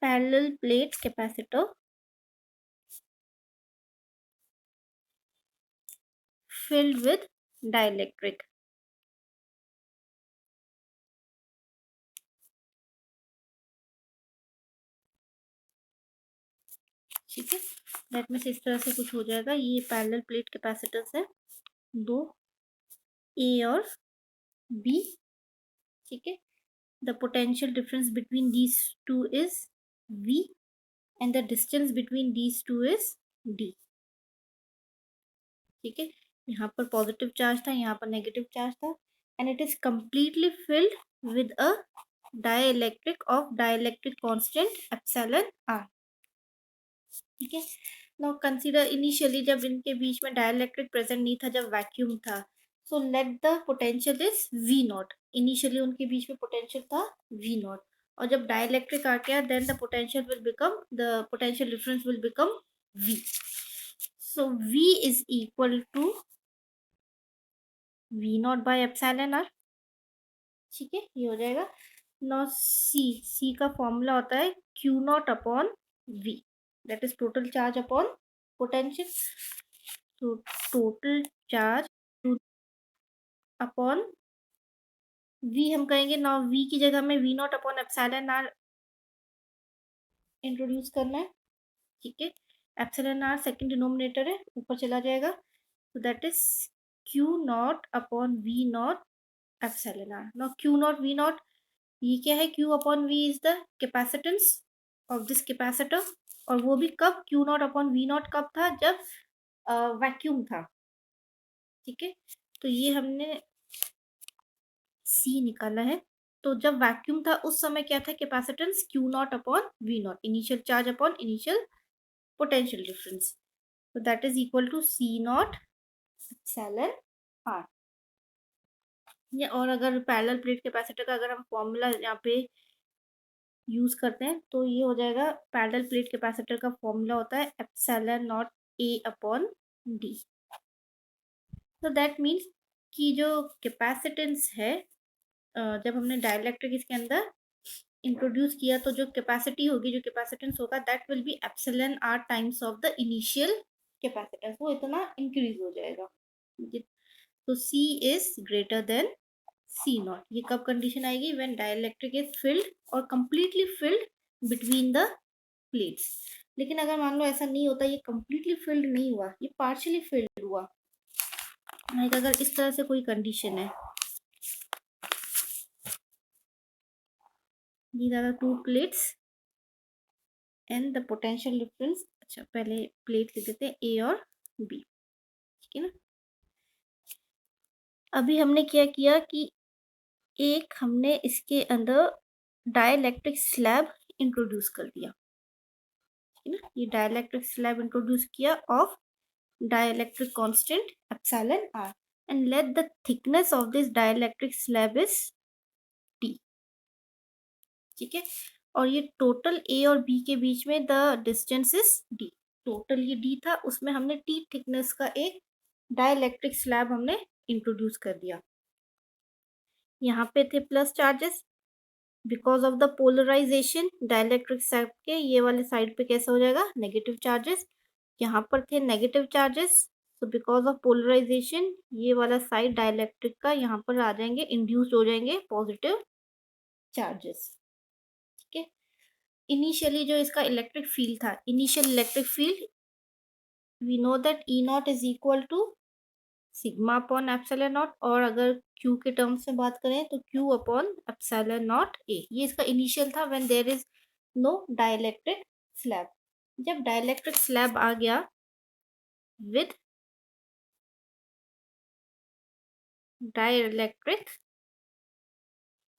parallel plate capacitor filled with dielectric. ठीक है, that means इस तरह से कुछ हो जाएगा। ये पैरेलल प्लेट कैपेसिटर्स है, दो, ए और बी। ठीक है, the potential difference between these two is V and the distance between these two is D। ठीक है, यहाँ पर पॉजिटिव चार्ज था, यहाँ पर नेगेटिव चार्ज था, and it is completely filled with a dielectric of dielectric constant epsilon R। ठीक है, नाउ कंसीडर इनिशियली जब इनके बीच में डाइलेक्ट्रिक प्रेजेंट नहीं था, जब वैक्यूम था, so let the potential is V not. Initially उनके बीच में पोटेंशियल था V नॉट, और जब डाइलेक्ट्रिक आ गया then the potential will become, the potential difference will become V। so V is equal to V naught by epsilon R। ठीक है, ये हो जाएगा। नो C का फॉर्मूला होता है Q naught upon V, that is total charge upon potential. तो total charge upon V हम कहेंगे, ना V की जगह में V not upon epsilon R introduce करना है। ठीक है, एप्सिलॉन R सेकंड डिनोमिनेटर है, ऊपर चला जाएगा, तो that is Q naught upon V not epsilon R। Now Q not V not ये क्या है, Q upon V is the capacitance of this capacitor, और वो भी कब, Q naught upon V not कब था, जब वैक्यूम था। ठीक है, तो ये हमने C निकाला है। तो जब वैक्यूम था उस समय क्या था, capacitance Q naught upon V naught, initial charge upon initial potential difference, तो that is equal to C naught epsilon R। या और अगर पैरेलल प्लेट कैपेसिटर का अगर हम फॉर्मूला यहाँ पे यूज करते हैं तो ये हो जाएगा, पैरेलल प्लेट कैपेसिटर का फॉर्मूला होता है epsilon naught A upon D। तो दैट मीन्स कि जो कैपेसिटेंस है, जब हमने डाइलेक्ट्रिक इसके अंदर इंट्रोड्यूस किया तो जो कैपेसिटी होगी, जो कैपेसिटेंस होगा, that will be epsilon R times of the initial capacitance, वो इतना इंक्रीज हो जाएगा। तो C is greater than C not. ये कब कंडीशन आएगी, व्हेन डाइलेक्ट्रिक इज फिल्ड और completely filled between the plates. लेकिन अगर मान लो ऐसा नहीं होता, ये कंप्लीटली फिल्ड नहीं हुआ, ये पार्शियली फिल्ड हुआ, लाइक अगर इस तरह से कोई कंडीशन है, these are the two plates and the potential difference। अच्छा पहले प्लेट लिख देते हैं A और B। ठीक है ना, अभी हमने क्या किया कि एक हमने इसके अंदर डाइलेक्ट्रिक स्लैब इंट्रोड्यूस कर दिया। ठीक है ना, ये डाइलेक्ट्रिक स्लैब इंट्रोड्यूस किया of dielectric constant epsilon R, and let the thickness of this dielectric slab is T। ठीक है, और ये टोटल A और B के बीच में the distance is D। Total ये D था, उसमें हमने T थिकनेस का एक डाइलेक्ट्रिक स्लैब हमने इंट्रोड्यूस कर दिया। यहाँ पे थे plus charges, because of the polarization dielectric slab के ये वाले साइड पे कैसा हो जाएगा, नेगेटिव चार्जेस। यहाँ पर थे नेगेटिव चार्जेस, तो बिकॉज ऑफ पोलराइजेशन ये वाला साइड डाइलेक्ट्रिक का यहाँ पर आ जाएंगे, इंड्यूस्ड हो जाएंगे पॉजिटिव चार्जेस। ठीक है, इनिशियली जो इसका इलेक्ट्रिक फील्ड था, initial electric field we know that E naught is equal to sigma upon epsilon naught, और अगर Q के टर्म्स में बात करें तो Q upon epsilon naught A। ये इसका इनिशियल था when there is no dielectric slab. जब डाइलेक्ट्रिक स्लैब आ गया with dielectric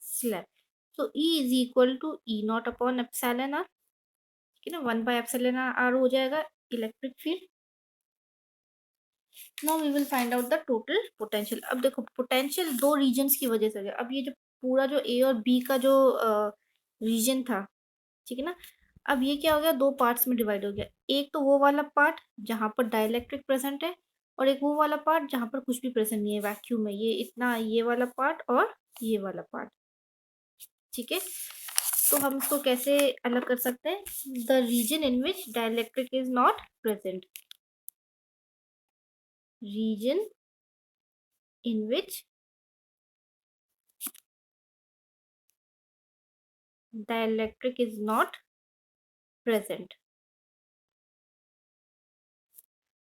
slab, so E is equal to E naught upon epsilon R। ठीक है ना, 1 बाय एप्सिलॉन R हो जाएगा electric field. Now we will find out the total potential. अब देखो पोटेंशियल दो रीजन्स की वजह से हो गया। अब ये जो पूरा जो A और B का जो रीजन था, ठीक है ना, अब ये क्या हो गया, दो पार्ट्स में डिवाइड हो गया। एक तो वो वाला पार्ट जहाँ पर डाइलेक्ट्रिक प्रेजेंट है, और एक वो वाला पार्ट जहाँ पर कुछ भी प्रेजेंट नहीं है, वैक्यूम है, ये इतना, ये वाला पार्ट और ये वाला पार्ट। ठीक है, तो हम इसको कैसे अलग कर सकते हैं? The region in which dielectric is not present, region in which dielectric is not present,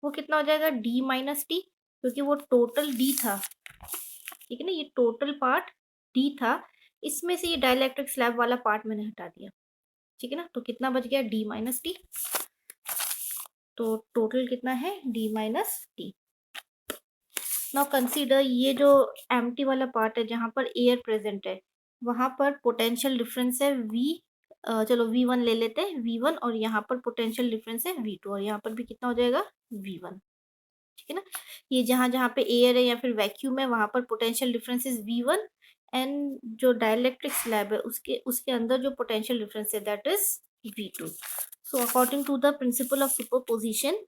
वो कितना हो जाएगा? d माइनस टी, क्योंकि वो टोटल d था, ठीक है ना, ये टोटल पार्ट d था, इसमें से ये डाइलेक्ट्रिक स्लैब वाला पार्ट मैंने हटा दिया, ठीक है ना, तो कितना बच गया? d माइनस टी, तो टोटल कितना है? d minus T. Now consider ये जो एम्प्टी वाला पार्ट है जहां पर एयर प्रेजेंट है, वहां पर पोटेंशियल डिफरेंस है v, चलो v1 ले लेते हैं, v1, और यहाँ पर पोटेंशियल डिफरेंस है v2, और यहाँ पर भी कितना हो जाएगा? v1, ठीक है ना। ये जहां जहां पे एयर है या फिर वैक्यूम है वहां पर potential difference is v1, and जो डाइलेक्ट्रिक स्लैब है उसके उसके अंदर जो पोटेंशियल डिफरेंस है that is v2। So according to the principle of superposition,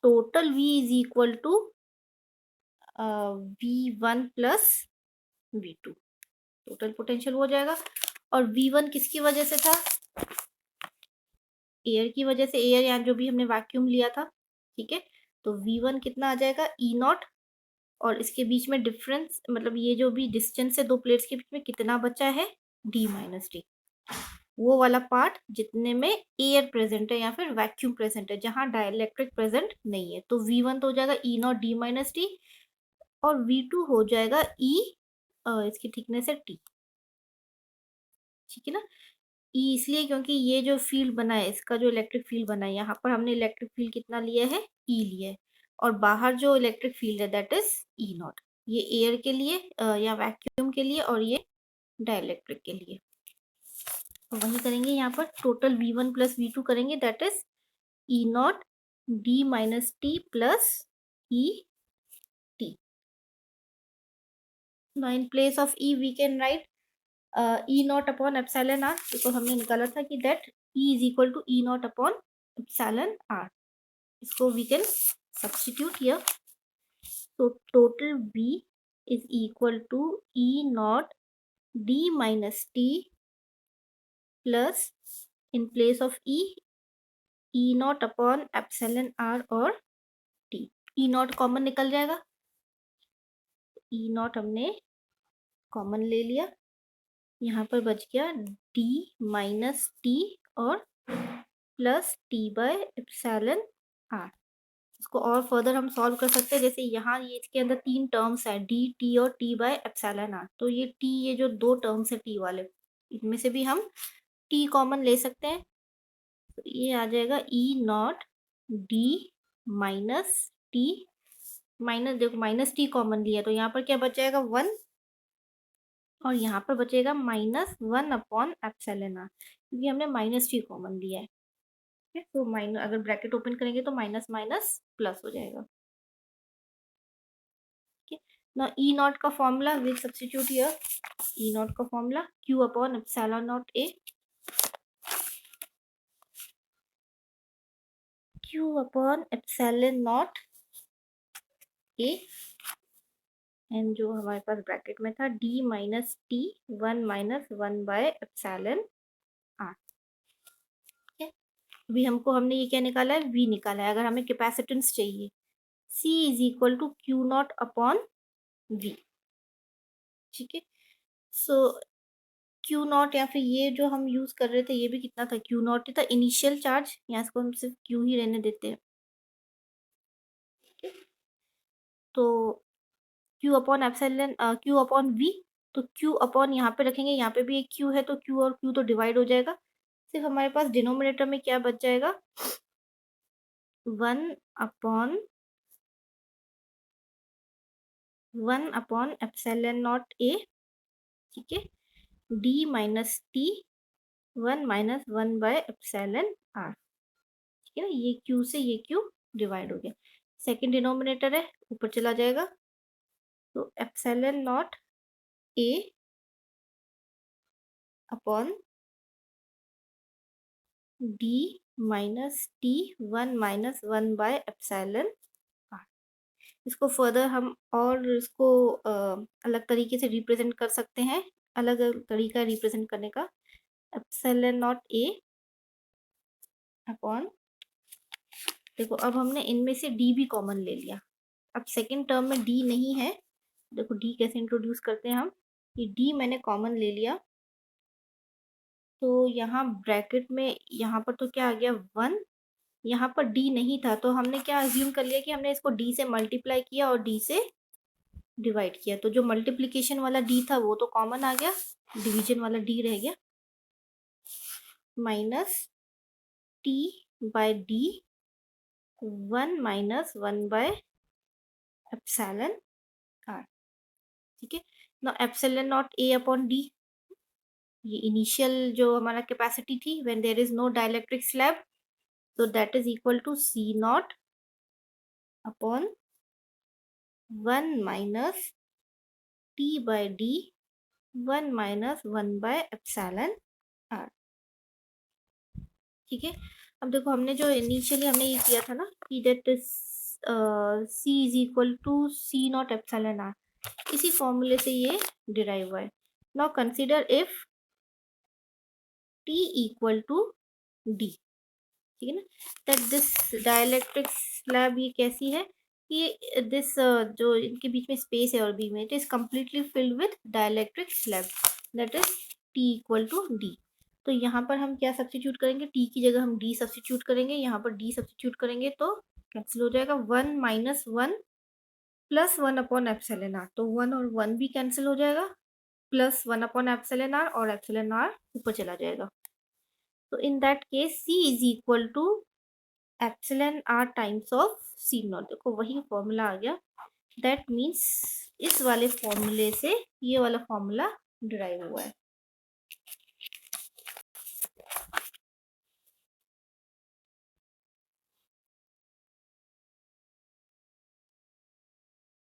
total v is equal to v1 plus v2, total potential हो जाएगा। और v1 किसकी वजह से था? एयर की वजह से, एयर यहाँ जो भी हमने वैक्यूम लिया था, ठीक है, तो v1 कितना आ जाएगा? ई नॉट, और इसके बीच में डिफरेंस, मतलब ये जो भी डिस्टेंस है दो प्लेट्स के बीच में, कितना बचा है? d माइनस टी, वो वाला पार्ट जितने में एयर प्रेजेंट है या फिर वैक्यूम प्रेजेंट है, जहां डाइलेक्ट्रिक प्रेजेंट नहीं है, तो v1 तो हो जाएगा E naught D minus T, और v2 हो जाएगा ई, इसकी थिकनेस है t, ठीक है ना। ई इसलिए क्योंकि ये जो फील्ड बना है, इसका जो इलेक्ट्रिक फील्ड बना है, यहाँ पर हमने इलेक्ट्रिक फील्ड कितना लिया है? ई लिया है, और बाहर जो इलेक्ट्रिक फील्ड है दैट इज ई नॉट, ये एयर के लिए या वैक्यूम के लिए, और ये डाइलेक्ट्रिक के लिए। तो वही करेंगे यहाँ पर, टोटल v1 प्लस v2 करेंगे, that is E naught D minus T plus E T. Now in place of E we can write E naught upon epsilon R, because हमने निकाला था कि that E is equal to E naught upon epsilon R, इसको we can substitute here, so total v is equal to e naught d minus t plus, in place of e naught upon epsilon r और t, e naught common निकल जाएगा, e naught हमने common ले लिया, यहाँ पर बच गया d माइनस टी और plus t bye epsilon r। इसको और फर्दर हम सॉल्व कर सकते हैं, जैसे यहाँ ये इसके अंदर तीन टर्म्स है, डी टी और टी बाय एप्सिलॉन आर, तो ये टी, ये जो दो टर्म्स है टी वाले, इनमें से भी हम टी कॉमन ले सकते हैं, तो ये आ जाएगा E naught D minus T, minus, देखो माइनस टी कॉमन लिया तो यहाँ पर क्या बच जाएगा? 1, और यहाँ पर बचेगा माइनस 1 अपॉन एप्सिलॉन आर, क्योंकि हमने माइनस टी कॉमन लिया है, ठीक है, तो माइनस, अगर ब्रैकेट ओपन करेंगे तो माइनस माइनस प्लस हो जाएगा। Now E naught का formula will substitute here, E naught का formula Q upon epsilon naught A, Q upon epsilon naught A, and जो हमारे पास ब्रैकेट में था D minus T 1 minus 1 by epsilon R, ठीक है। अभी हमने ये क्या निकाला है? V निकाला है। अगर हमें कैपेसिटेंस चाहिए, C is equal to Q naught upon V, ठीक है। सो क्यू नॉट, या फिर ये जो हम यूज कर रहे थे ये भी कितना था? क्यू नॉट ही था, इनिशियल चार्ज, यहाँ इसको हम सिर्फ क्यू ही रहने देते हैं, तो Q upon epsilon, Q upon V, तो क्यू अपॉन यहाँ पे रखेंगे, यहाँ पे भी एक क्यू है, तो क्यू और क्यू तो डिवाइड हो जाएगा, सिर्फ हमारे पास डिनोमिनेटर में क्या बच जाएगा? 1 अपॉन एप्सिलॉन नॉट ए, ठीक है, D minus T 1 minus 1 by epsilon R, ठीक है ना, ये क्यू से ये क्यू डिवाइड हो गया, सेकेंड डिनोमिनेटर है ऊपर चला जाएगा, तो epsilon naught A upon D minus T 1 minus 1 by epsilon R. इसको फर्दर हम और इसको अलग तरीके से रिप्रेजेंट कर सकते हैं, अलग अलग तरीका रिप्रेजेंट करने का, एप्सिलॉन नॉट ए अपॉन, देखो अब हमने इनमें से डी भी कॉमन ले लिया। अब सेकेंड टर्म में डी नहीं है, देखो डी कैसे इंट्रोड्यूस करते हैं हम, ये डी मैंने कॉमन ले लिया, तो यहाँ ब्रैकेट में यहाँ पर तो क्या आ गया 1, यहाँ पर डी नहीं था तो हमने क्या अज्यूम कर लिया कि हमने इसको डी से मल्टीप्लाई किया और डी से डिवाइड किया, तो जो मल्टीप्लिकेशन वाला डी था वो तो कॉमन आ गया, डिवीजन वाला डी रह गया, minus T by D 1 minus 1 by epsilon R. ठीक है, ना epsilon naught A upon D, ये इनिशियल जो हमारा कैपेसिटी थी when there is no dielectric slab, so that is equal to C naught upon 1 minus T by D 1 minus 1 by epsilon R। ठीक है, अब देखो हमने जो इनिशियली हमने ये किया था ना कि that C is equal to C naught epsilon R, इसी फॉर्मूले से ये डिराइव हुआ है। Now consider if T equal to D, ठीक है ना, दैट दिस डाइलेक्ट्रिक स्लैब ये कैसी है कि दिस जो इनके बीच में स्पेस है और बी में, it is completely filled with dielectric slab, that is T equal to D. तो यहाँ पर हम क्या सब्स्टिट्यूट करेंगे, टी की जगह हम डी सब्स्टिट्यूट करेंगे, यहाँ पर डी सब्स्टिट्यूट करेंगे तो कैंसिल हो जाएगा, 1 minus 1 plus 1 upon epsilon R, तो 1 और 1 भी कैंसिल हो जाएगा, प्लस 1 अपॉन एप्सिलॉन आर और एप्सिलॉन आर ऊपर चला जाएगा। तो in that case C is equal to epsilon R times of C naught, देखो वही फॉर्मूला आ गया, दैट मीन्स इस वाले फॉर्मूले से ये वाला फॉर्मूला डिराइव हुआ है।